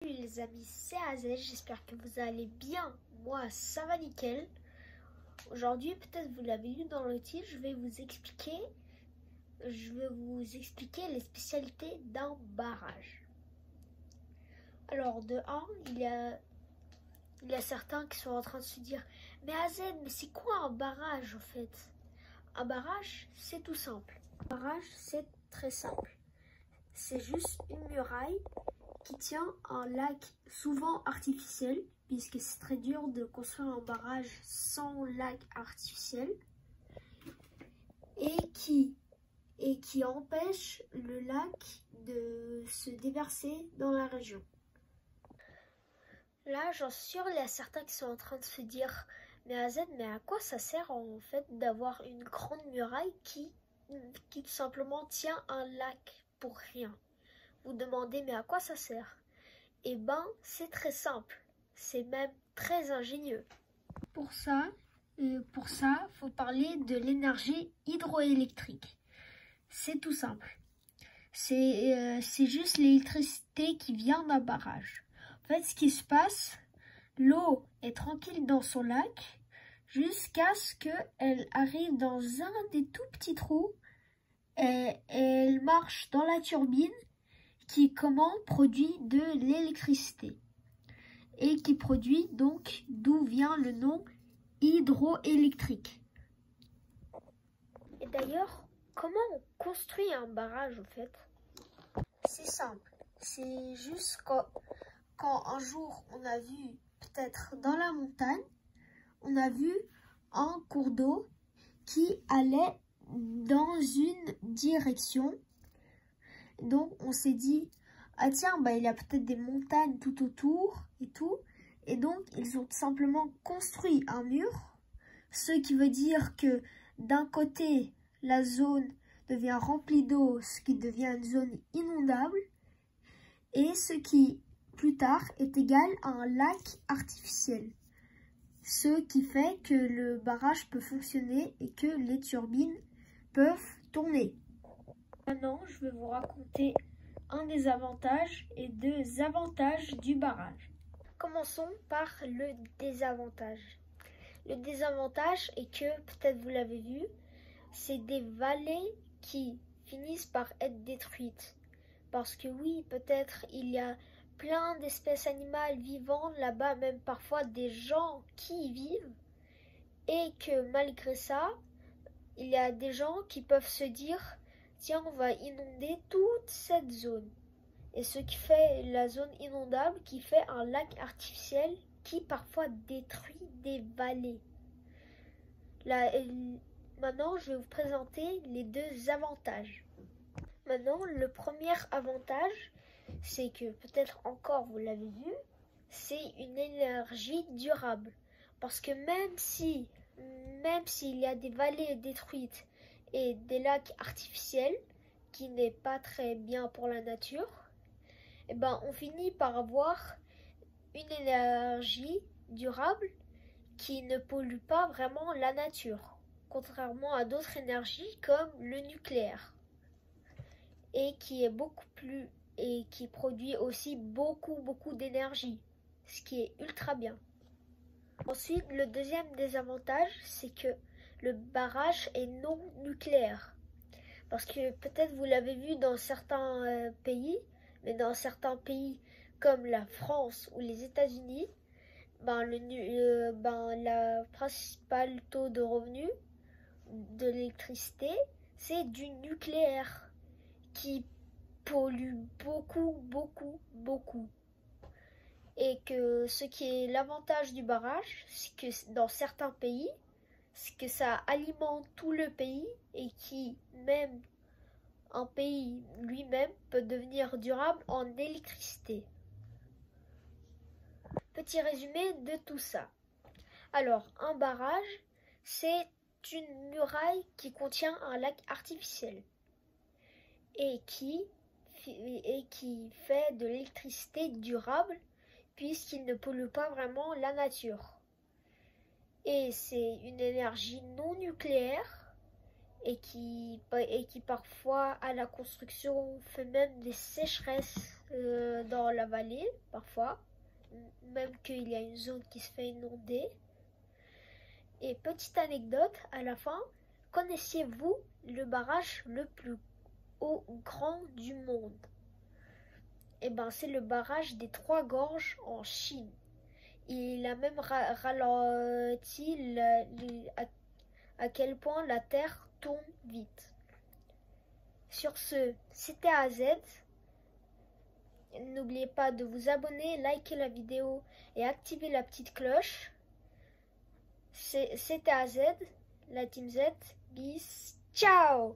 Salut les amis, c'est Azel, j'espère que vous allez bien. Moi, ça va nickel. Aujourd'hui, peut-être vous l'avez lu dans le titre, je vais vous expliquer les spécialités d'un barrage. Alors, de 1, il y a certains qui sont en train de se dire « Mais Azel, mais c'est quoi un barrage en fait ?» Un barrage, c'est tout simple. Un barrage, c'est très simple. C'est juste une muraille qui tient un lac souvent artificiel, puisque c'est très dur de construire un barrage sans lac artificiel, et qui empêche le lac de se déverser dans la région. Là, j'en suis sûre, il y a certains qui sont en train de se dire « Mais Azel, mais à quoi ça sert en fait d'avoir une grande muraille qui tout simplement tient un lac pour rien ?» Vous demandez « Mais à quoi ça sert ?» Eh ben, c'est très simple. C'est même très ingénieux. Pour ça, faut parler de l'énergie hydroélectrique. C'est tout simple. C'est juste l'électricité qui vient d'un barrage. En fait, ce qui se passe, l'eau est tranquille dans son lac jusqu'à ce qu'elle arrive dans un des tout petits trous et elle marche dans la turbine qui produit de l'électricité et qui produit donc d'où vient le nom hydroélectrique. Et d'ailleurs, comment on construit un barrage en fait? C'est simple, c'est juste quand un jour on a vu peut-être dans la montagne, on a vu un cours d'eau qui allait dans une direction. Donc on s'est dit, ah tiens, il y a peut-être des montagnes tout autour et tout. Et donc ils ont simplement construit un mur, ce qui veut dire que d'un côté, la zone devient remplie d'eau, ce qui devient une zone inondable, et ce qui, plus tard, est égal à un lac artificiel. Ce qui fait que le barrage peut fonctionner et que les turbines peuvent tourner. Maintenant, je vais vous raconter un des avantages et deux avantages du barrage. Commençons par le désavantage. Le désavantage est que, peut-être vous l'avez vu, c'est des vallées qui finissent par être détruites. Parce que oui, peut-être il y a plein d'espèces animales vivantes là-bas, même parfois des gens qui y vivent, et que malgré ça, il y a des gens qui peuvent se dire « Tiens, on va inonder toute cette zone ». Et ce qui fait la zone inondable, qui fait un lac artificiel qui parfois détruit des vallées. Là, maintenant, je vais vous présenter les deux avantages. Maintenant, le premier avantage, c'est que peut-être encore vous l'avez vu, c'est une énergie durable. Parce que même s'il y a des vallées détruites et des lacs artificiels, qui n'est pas très bien pour la nature, eh ben, on finit par avoir une énergie durable qui ne pollue pas vraiment la nature, contrairement à d'autres énergies comme le nucléaire, et qui produit aussi beaucoup d'énergie, ce qui est ultra bien. Ensuite, le deuxième désavantage, c'est que le barrage est non nucléaire. Parce que peut-être vous l'avez vu dans certains pays, mais dans certains pays comme la France ou les États-Unis, la principale taux de revenu de l'électricité, c'est du nucléaire qui pollue beaucoup. Et que ce qui est l'avantage du barrage, c'est que dans certains pays, c'est que ça alimente tout le pays et qui, même un pays lui-même, peut devenir durable en électricité. Petit résumé de tout ça. Alors, un barrage, c'est une muraille qui contient un lac artificiel et qui fait de l'électricité durable puisqu'il ne pollue pas vraiment la nature. Et c'est une énergie non nucléaire et qui parfois à la construction fait même des sécheresses dans la vallée, parfois, même qu'il y a une zone qui se fait inonder. Et petite anecdote à la fin, connaissiez-vous le barrage le plus haut grand du monde? Eh ben, c'est le barrage des Trois Gorges en Chine. Il a même ralenti à quel point la Terre tourne vite. Sur ce, c'était AZ. N'oubliez pas de vous abonner, liker la vidéo et activer la petite cloche. C'était AZ, la Team Z. Bis, ciao!